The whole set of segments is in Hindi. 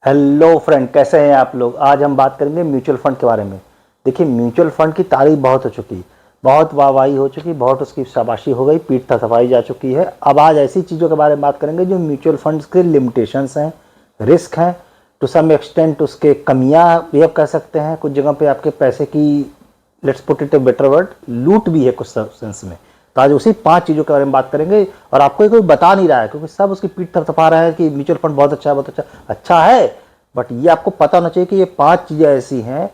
हेलो फ्रेंड, कैसे हैं आप लोग। आज हम बात करेंगे म्यूचुअल फंड के बारे में। देखिए, म्यूचुअल फंड की तारीफ बहुत हो चुकी, बहुत वाहवाही हो चुकी, बहुत उसकी शाबाशी हो गई, पीठ थपथपाई जा चुकी है। अब आज ऐसी चीज़ों के बारे में बात करेंगे जो म्यूचुअल फंड्स के लिमिटेशंस हैं, रिस्क हैं, टू सम एक्सटेंट उसके कमियां भी आप कह सकते हैं। कुछ जगह पे आपके पैसे की, let's put it a better word, लूट भी है कुछ सेंस में। तो आज उसी 5 चीज़ों के बारे में बात करेंगे। और आपको कोई बता नहीं रहा है, क्योंकि सब उसकी पीठ थपथपा रहा है कि म्यूचुअल फंड बहुत अच्छा है, बहुत अच्छा है। बट ये आपको पता होना चाहिए कि ये 5 चीज़ें ऐसी हैं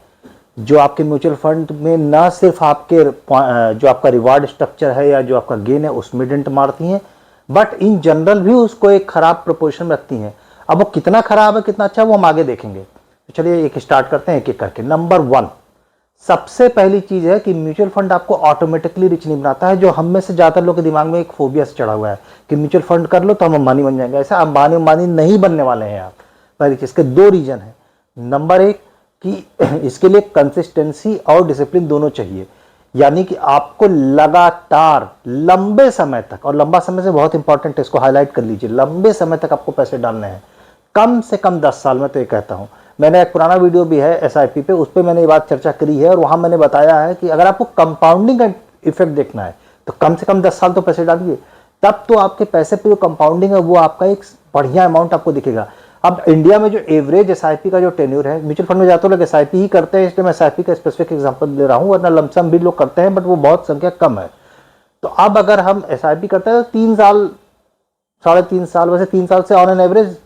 जो आपके म्यूचुअल फंड में ना सिर्फ आपके जो आपका रिवार्ड स्ट्रक्चर है या जो आपका गेन है उसमें डेंट मारती हैं, बट इन जनरल भी उसको एक खराब प्रोपोर्शन में रखती हैं। अब वो कितना खराब है कितना अच्छा है वो हम आगे देखेंगे। तो चलिए एक स्टार्ट करते हैं एक एक करके। नंबर 1, सबसे पहली चीज है कि म्यूचुअल फंड आपको ऑटोमेटिकली रिच नहीं बनाता है, जो हम में से ज्यादातर लोग के दिमाग में एक फोबिया से चढ़ा हुआ है कि म्यूचुअल फंड कर लो तो हम अंबानी बन जाएंगे। ऐसा अंबानी नहीं बनने वाले हैं आप। पहली चीज के 2 रीजन है। नंबर 1 कि इसके लिए कंसिस्टेंसी और डिसिप्लिन दोनों चाहिए, यानी कि आपको लगातार लंबे समय तक, और लंबा समय से बहुत इंपॉर्टेंट है, इसको हाईलाइट कर लीजिए, लंबे समय तक आपको पैसे डालने हैं, कम से कम 10 साल में। तो ये कहता हूं, मैंने एक पुराना वीडियो भी है एसआईपी पे, उस पर मैंने ये बात चर्चा करी है और वहां मैंने बताया है कि अगर आपको कंपाउंडिंग का इफेक्ट देखना है तो कम से कम 10 साल तो पैसे डालिए, तब तो आपके पैसे पे जो कंपाउंडिंग है वो आपका एक बढ़िया अमाउंट आपको दिखेगा। अब इंडिया में जो एवरेज एसआईपी का जो टेन्योर है, म्यूचुअल फंड में जाते लोग एसआईपी ही करते हैं, इसलिए मैं एसआईपी का स्पेसिफिक एग्जांपल ले रहा हूं, वरना लमसम भी लोग करते हैं, बट वो बहुत संख्या कम है। तो अब अगर हम एसआईपी करते हैं तो 3 साल, 3.5 साल, वैसे 3 साल से ऑन एन एवरेज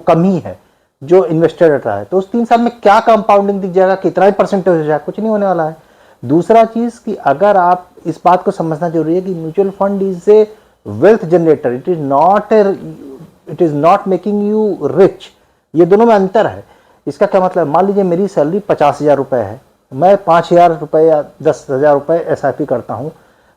कम ही है जो इन्वेस्टर रहता है। तो उस 3 साल में क्या कंपाउंडिंग दिख जाएगा, कितना ही परसेंटेज हो जाएगा, कुछ नहीं होने वाला है। दूसरा चीज कि अगर आप, इस बात को समझना जरूरी है कि mutual fund is A wealth generator, it is not making you rich. ये दोनों में अंतर है। इसका क्या मतलब, मान लीजिए मेरी सैलरी 50,000 रुपए है, मैं 5,000 रुपए या 10,000 रुपए एसआईपी करता हूं,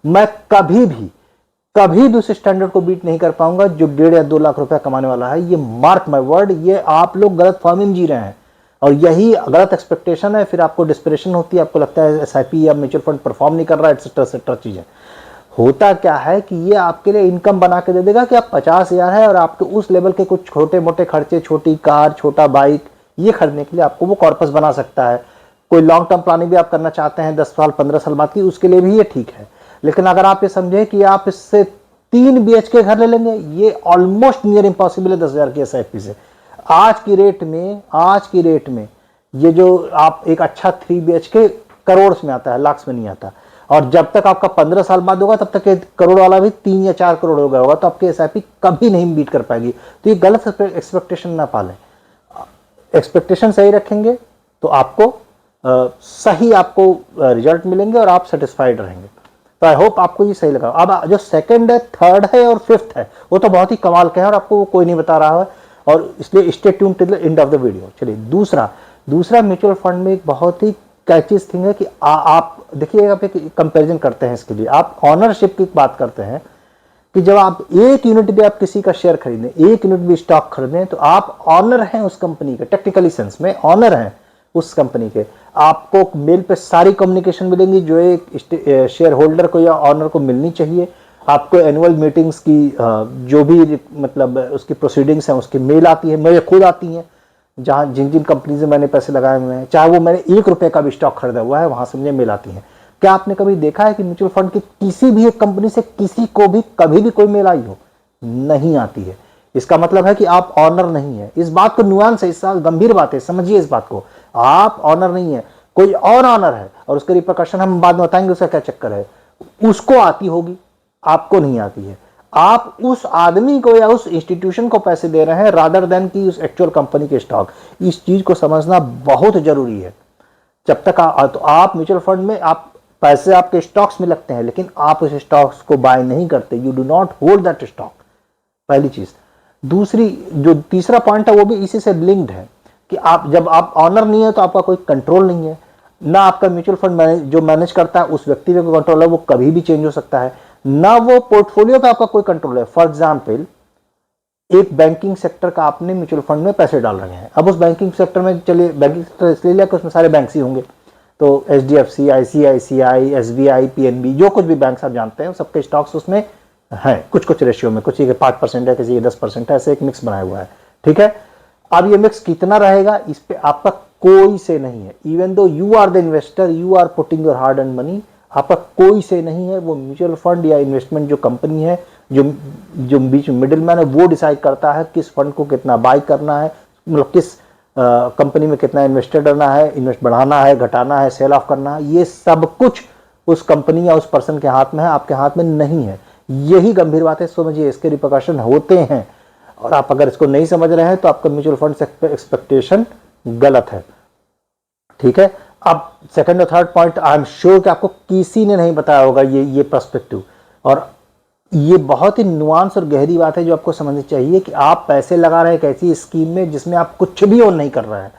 मैं कभी भी उस स्टैंडर्ड को बीट नहीं कर पाऊंगा जो 1.5 या 2 लाख रुपया कमाने वाला है। ये मार्क माय वर्ड, ये आप लोग गलत फहमी में जी रहे हैं और यही गलत एक्सपेक्टेशन है। फिर आपको डिस्परेशन होती है, आपको लगता है एसआईपी या म्यूचुअल फंड परफॉर्म नहीं कर रहा है, एक्सेट्रा चीजें। होता क्या है कि ये आपके लिए इनकम बना के दे देगा कि आप 50,000 है और आपके उस लेवल के कुछ छोटे मोटे खर्चे, छोटी कार, छोटा बाइक, ये खरीदने के लिए आपको वो कॉर्पस बना सकता है। कोई लॉन्ग टर्म प्लानिंग भी आप करना चाहते हैं 10 साल 15 साल बाद की, उसके लिए भी ये ठीक है। लेकिन अगर आप ये समझे कि आप इससे 3 BHK घर ले लेंगे, ये ऑलमोस्ट नियर इम्पॉसिबल है 10,000 की एसआईपी से। आज की रेट में ये जो आप एक अच्छा 3 BHK करोड़ में आता है, लाख में नहीं आता। और जब तक आपका 15 साल बाद होगा तब तक करोड़ वाला भी 3 या 4 करोड़ हो गया होगा, तो आपकी एसआईपी कभी नहीं बीट कर पाएगी। तो ये गलत एक्सपेक्टेशन ना पालें। एक्सपेक्टेशन सही रखेंगे तो आपको सही आपको रिजल्ट मिलेंगे और आप सेटिस्फाइड रहेंगे। तो आई होप आपको ये सही लगा। अब जो सेकंड है, थर्ड है और फिफ्थ है, वो तो बहुत ही कमाल का है और आपको वो कोई नहीं बता रहा है, और इसलिए stay tuned till the end of the video. चलिए दूसरा म्यूचुअल फंड में एक बहुत ही कैचीज थिंग है कि आप देखिए, आप एक कंपैरिजन करते हैं इसके लिए, आप ऑनरशिप की बात करते हैं कि जब आप 1 यूनिट भी आप किसी का शेयर खरीदें, 1 यूनिट भी स्टॉक खरीदें, तो आप ऑनर हैं उस कंपनी के, टेक्निकली सेंस में ऑनर हैं उस कंपनी के। आपको मेल पे सारी कम्युनिकेशन मिलेंगी जो एक शेयर होल्डर को या ऑनर को मिलनी चाहिए। आपको एनुअल मीटिंग्स की जो भी मतलब उसकी प्रोसीडिंग्स हैं उसकी मेल आती है, मुझे खुद आती हैं, जहां जिन जिन कंपनी से मैंने पैसे लगाए हुए हैं, चाहे वो मैंने 1 रुपए का भी स्टॉक खरीदा हुआ है, वहां से मुझे मेल आती है। क्या आपने कभी देखा है कि म्यूचुअल फंड की किसी भी एक कंपनी से किसी को भी कभी भी कोई मेल आई हो? नहीं आती है। इसका मतलब है कि आप ऑनर नहीं है। इस बात को नुआंस है, इस साल गंभीर बात है, समझिए इस बात को। आप ऑनर नहीं है, कोई और ऑनर है, और उसके रिपरकशन हम बाद में बताएंगे उसका क्या चक्कर है। उसको आती होगी, आपको नहीं आती है। आप उस आदमी को या उस इंस्टीट्यूशन को पैसे दे रहे हैं रादर देन कि उस एक्चुअल कंपनी के स्टॉक। इस चीज को समझना बहुत जरूरी है। जब तक तो आप म्यूचुअल फंड में आप पैसे आपके स्टॉक्स में लगते हैं, लेकिन आप उस स्टॉक्स को बाय नहीं करते, you do not hold that stock, पहली चीज। दूसरी, जो तीसरा पॉइंट है वो भी इसी से लिंक्ड है कि आप जब आप ऑनर नहीं है तो आपका कोई कंट्रोल नहीं है ना। आपका म्यूचुअल फंड जो मैनेज करता है उस व्यक्ति पे कोई कंट्रोल है, वो कभी भी चेंज हो सकता है ना। वो पोर्टफोलियो पे आपका कोई कंट्रोल है। फॉर एग्जाम्पल, एक बैंकिंग सेक्टर का आपने म्यूचुअल फंड में पैसे डाल रहे हैं। अब उस बैंकिंग सेक्टर में, चलिए बैंकिंग सेक्टर इसलिए लिया कि उसमें सारे बैंक्स ही होंगे, तो HDFC, ICICI, SBI, PNB, जो कुछ भी बैंक आप जानते हैं सबके स्टॉक्स उसमें हैं, कुछ रेशियो में, कुछ 5% है, किसी 10% है, ऐसे एक मिक्स बनाया हुआ है, ठीक है। अब ये मिक्स कितना रहेगा इस पे आपका कोई से नहीं है। Even though you are the investor, you are putting your hard earned money, आपका कोई से नहीं है। वो म्यूचुअल फंड या इन्वेस्टमेंट जो कंपनी है, जो बीच में मिडिल मैन है, वो डिसाइड करता है किस फंड को कितना बाई करना है, मतलब किस कंपनी में कितना इन्वेस्टेड करना है, इन्वेस्ट बढ़ाना है, घटाना है, सेल ऑफ करना है। ये सब कुछ उस कंपनी या उस पर्सन के हाथ में है, आपके हाथ में नहीं है। यही गंभीर बात है, समझिए इसके रिपरकशन होते हैं। और आप अगर इसको नहीं समझ रहे हैं तो आपका म्यूचुअल फंड से एक्सपेक्टेशन गलत है। ठीक है, अब सेकंड और third point I am sure कि आपको किसी ने नहीं बताया होगा ये पर्सपेक्टिव, और ये बहुत ही नुआंस और गहरी बात है जो आपको समझनी चाहिए कि आप पैसे लगा रहे हैं एक ऐसी स्कीम में जिसमें आप कुछ भी ओन नहीं कर रहे हैं।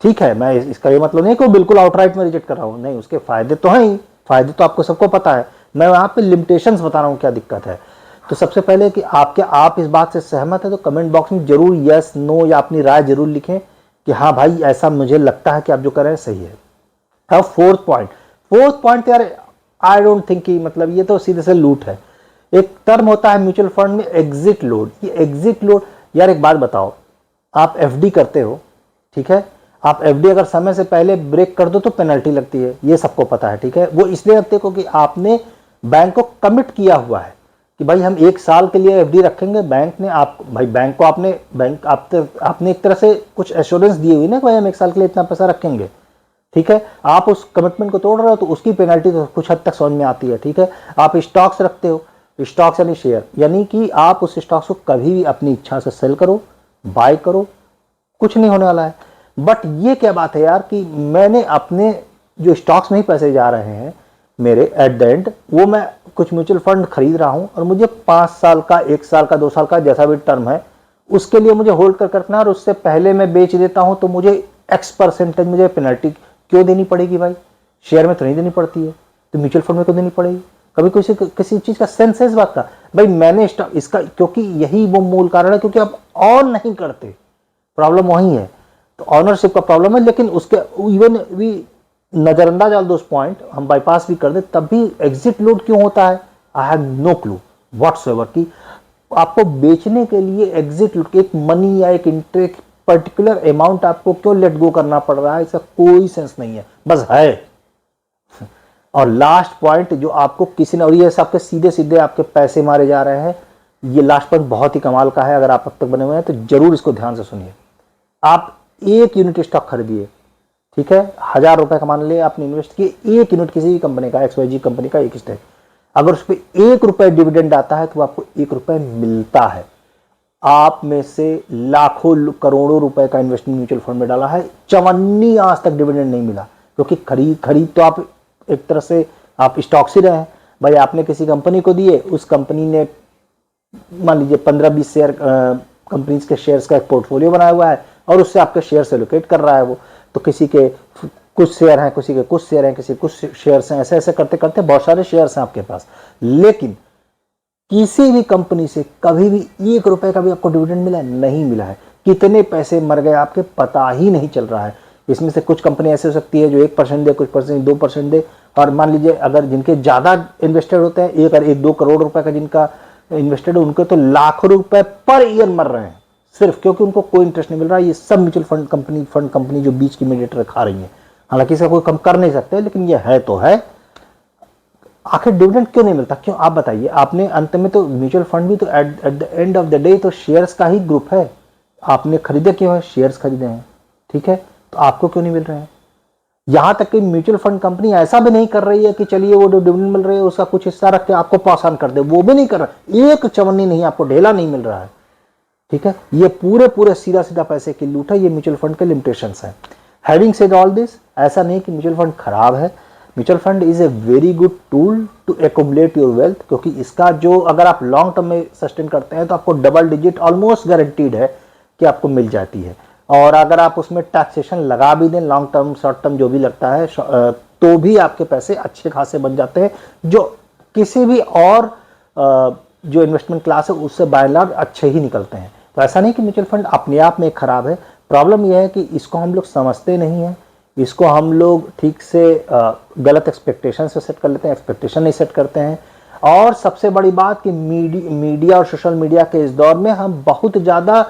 ठीक है, मैं इसका ये मतलब नहीं कि बिल्कुल आउटराइट में रिजेक्ट कर रहा हूं, नहीं, उसके फायदे तो हैं ही, फायदे तो आपको सबको पता है। मैं वहां पे लिमिटेशंस बता रहा हूं क्या दिक्कत है। तो सबसे पहले कि आप इस बात से सहमत है तो कमेंट बॉक्स में जरूर यस नो या अपनी राय जरूर लिखें कि हाँ भाई ऐसा मुझे लगता है कि आप जो कर रहे हैं सही है। अब फोर्थ पॉइंट यार आई डोंट थिंक कि मतलब ये तो सीधे से लूट है। एक टर्म होता है म्यूचुअल फंड में एग्जिट लोड। ये एग्जिट लोड, यार एक बात बताओ, आप एफडी करते हो, ठीक है, आप एफडी अगर समय से पहले ब्रेक कर दो तो पेनल्टी लगती है, ये सबको पता है। ठीक है, वो इसलिए लगती है क्योंकि आपने बैंक को कमिट किया हुआ है कि भाई हम 1 साल के लिए एफडी रखेंगे। बैंक ने बैंक को आपने एक तरह से कुछ एश्योरेंस दी हुई ना कि भाई हम 1 साल के लिए इतना पैसा रखेंगे। ठीक है, आप उस कमिटमेंट को तोड़ रहे हो तो उसकी पेनल्टी तो कुछ हद तक समझ में आती है। ठीक है, आप स्टॉक्स रखते हो, स्टॉक्स यानी शेयर, यानी कि आप उस स्टॉक्स को कभी भी अपनी इच्छा से सेल करो, बाय करो, कुछ नहीं होने वाला है। बट ये क्या बात है यार कि मैंने अपने जो स्टॉक्स में ही पैसे जा रहे हैं मेरे एट द एंड, वो मैं कुछ म्यूचुअल फंड खरीद रहा हूं और मुझे 5 साल का, 1 साल का, 2 साल का, जैसा भी टर्म है उसके लिए मुझे होल्ड कर रखना है और उससे पहले मैं बेच देता हूं तो मुझे X% मुझे पेनल्टी क्यों देनी पड़ेगी भाई? शेयर में तो नहीं देनी पड़ती है, तो म्यूचुअल फंड में क्यों देनी पड़ेगी? कभी किसी चीज का सेंस है इस बात का? भाई मैंने इसका, क्योंकि यही वो मूल कारण है, क्योंकि आप ऑन नहीं करते, प्रॉब्लम वही है। तो ऑनरशिप का प्रॉब्लम है, लेकिन उसके इवन भी नजरअंदाज ऑल दोस पॉइंट हम बाईपास भी कर दे तब भी एग्जिट लोड क्यों होता है? I have no clue whatsoever कि आपको बेचने के लिए एग्जिट लोड, एक मनी या एक इंटरेस्ट पर्टिकुलर अमाउंट आपको क्यों लेट गो करना पड़ रहा है, इसका कोई सेंस नहीं है, बस है। और लास्ट पॉइंट जो आपको किसी ने, और ये आपके सीधे सीधे आपके पैसे मारे जा रहे हैं, ये लास्ट पॉइंट बहुत ही कमाल का है। अगर आप अब तक बने हुए हैं तो जरूर इसको ध्यान से सुनिए। आप 1 यूनिट स्टॉक खरीदिए, ठीक है, 1000 रुपए का मान ले आपने इन्वेस्ट किए, 1 यूनिट किसी भी कंपनी का, XYZ कंपनी का एक स्टॉक, अगर उस पर 1 रुपए डिविडेंड आता है तो आपको 1 रुपए मिलता है। आप में से लाखों करोड़ों रुपए का इन्वेस्टमेंट म्यूचुअल फंड में डाला है, चवन्नी आज तक डिविडेंड नहीं मिला, क्योंकि खरीद तो आप एक तरह से आप स्टॉक्स ही रहे हैं भाई। आपने किसी कंपनी को दिए, उस कंपनी ने मान लीजिए 15-20 शेयर कंपनी के शेयर्स का एक पोर्टफोलियो बनाया हुआ है और उससे आपके शेयर एलोकेट कर रहा है वो। तो किसी के कुछ शेयर हैं, किसी के कुछ शेयर हैं, किसी कुछ शेयर्स हैं, ऐसे ऐसे करते करते बहुत सारे शेयर्स हैं आपके पास, लेकिन किसी भी कंपनी से कभी भी 1 रुपए का भी आपको डिविडेंड मिला नहीं मिला है। कितने पैसे मर गए आपके पता ही नहीं चल रहा है। इसमें से कुछ कंपनी ऐसे हो सकती है जो 1% दे, कुछ परसेंट 2% दे, और मान लीजिए अगर जिनके ज्यादा इन्वेस्टेड होते हैं, 1-2 करोड़ रुपए का जिनका इन्वेस्टेड है, उनके तो लाखों रुपए पर ईयर मर रहे हैं सिर्फ क्योंकि उनको कोई इंटरेस्ट नहीं मिल रहा है। ये सब म्यूचुअल फंड कंपनी जो बीच की मीडिएटर खा रही है। हालांकि इसका कोई कम कर नहीं सकते, लेकिन ये है तो है। आखिर डिविडेंड क्यों नहीं मिलता, क्यों? आप बताइए। आपने अंत में तो म्यूचुअल फंड भी तो at the end of the day तो शेयर्स का ही ग्रुप है। आपने खरीदे क्यों है? शेयर्स खरीदे हैं, ठीक है, तो आपको क्यों नहीं मिल रहे हैं? यहां तक कि म्यूचुअल फंड कंपनी ऐसा भी नहीं कर रही है कि चलिए वो जो डिविडेंड मिल रही है उसका कुछ हिस्सा रख के आपको पास ऑन कर दे, वो भी नहीं कर रहा। एक चवन्नी नहीं, आपको ढेला नहीं मिल रहा है, ठीक है। ये पूरे सीधा पैसे की लूट है। ये म्यूचुअल फंड के लिमिटेशंस है। हैविंग सेड ऑल दिस, ऐसा नहीं कि म्यूचुअल फंड खराब है। Mutual fund is a very good tool to accumulate your wealth, क्योंकि इसका जो अगर आप लॉन्ग टर्म में सस्टेन करते हैं तो आपको डबल डिजिट ऑलमोस्ट गारंटीड है कि आपको मिल जाती है। और अगर आप उसमें टैक्सेशन लगा भी दें, लॉन्ग टर्म शॉर्ट टर्म जो भी लगता है, तो भी आपके पैसे अच्छे खासे बन जाते हैं, जो किसी भी और जो इन्वेस्टमेंट क्लास है उससे बाय एंड लार्ज अच्छे ही निकलते हैं। तो ऐसा नहीं कि म्यूचुअल फंड अपने आप में खराब है। प्रॉब्लम यह है कि इसको हम लोग समझते नहीं है, इसको हम लोग ठीक से गलत एक्सपेक्टेशन से सेट कर लेते हैं, एक्सपेक्टेशन नहीं सेट करते हैं। और सबसे बड़ी बात कि मीडिया और सोशल मीडिया के इस दौर में हम बहुत ज़्यादा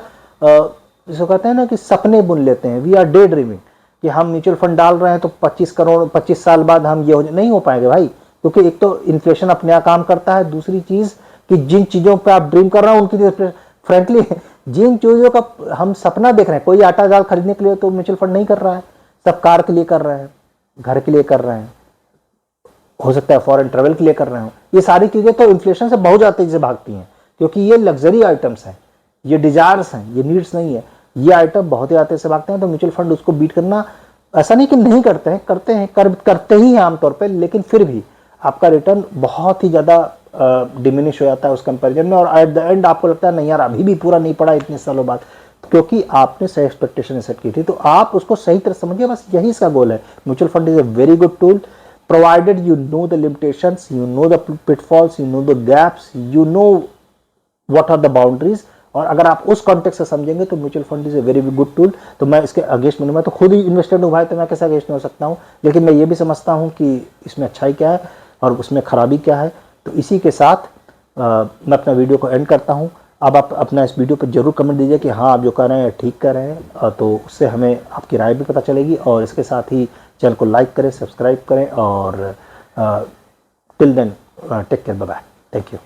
जिसको कहते हैं ना कि सपने बुन लेते हैं, वी आर डे ड्रीमिंग, कि हम म्यूचुअल फंड डाल रहे हैं तो 25 करोड़ 25 साल बाद हम ये नहीं हो पाएंगे भाई, क्योंकि एक तो इन्फ्लेशन अपने यहाँ काम करता है, दूसरी चीज कि जिन चीजों पे आप ड्रीम कर रहे हैं उनकी फ्रेंकली जिन चीजों का हम सपना देख रहे हैं, कोई आटा दाल खरीदने के लिए तो म्यूचुअल फंड नहीं कर रहा है, सब कार के लिए कर रहे हैं, घर के लिए कर रहे हैं, हो सकता है फॉरेन ट्रेवल के लिए कर रहे हो। ये सारी चीजें तो इन्फ्लेशन से बहुत ज्यादा तेजी से भागती हैं, क्योंकि ये लग्जरी आइटम्स हैं, ये डिजायर्स हैं, ये नीड्स नहीं है। ये आइटम बहुत ही आते से भागते हैं, तो म्यूचुअल फंड उसको बीट करना, ऐसा नहीं कि नहीं करते हैं, करते ही हैं आमतौर पर, लेकिन फिर भी आपका रिटर्न बहुत ही ज्यादा डिमिनिश हो जाता है उस कंपैरिजन में, और एट द एंड आपको लगता है नहीं यार अभी भी पूरा नहीं पड़ा इतने सालों बाद, क्योंकि आपने सही एक्सपेक्टेशन सेट की थी। तो आप उसको सही तरह समझिए, बस यही इसका गोल है। Mutual fund is a very good tool, provided you know the limitations, you know the pitfalls, you know the gaps, you know what are the boundaries, और अगर आप उस कॉन्टेक्स्ट से समझेंगे तो mutual fund is a very good tool. तो मैं इसके अगेंस्ट में, मैं तो खुद ही इन्वेस्टेड हूँ भाई, तो मैं कैसे अगेंस्ट में हो सकता हूँ, लेकिन मैं ये भी समझता हूँ कि इसमें अच्छाई क्या है और उसमें खराबी क्या है। तो इसी के साथ मैं अपना वीडियो को एंड करता हूँ। अब आप अपना इस वीडियो पर जरूर कमेंट दीजिए कि हाँ आप जो कर रहे हैं ठीक कर रहे हैं, तो उससे हमें आपकी राय भी पता चलेगी। और इसके साथ ही चैनल को लाइक करें, सब्सक्राइब करें, और till then take care, bye bye, thank you.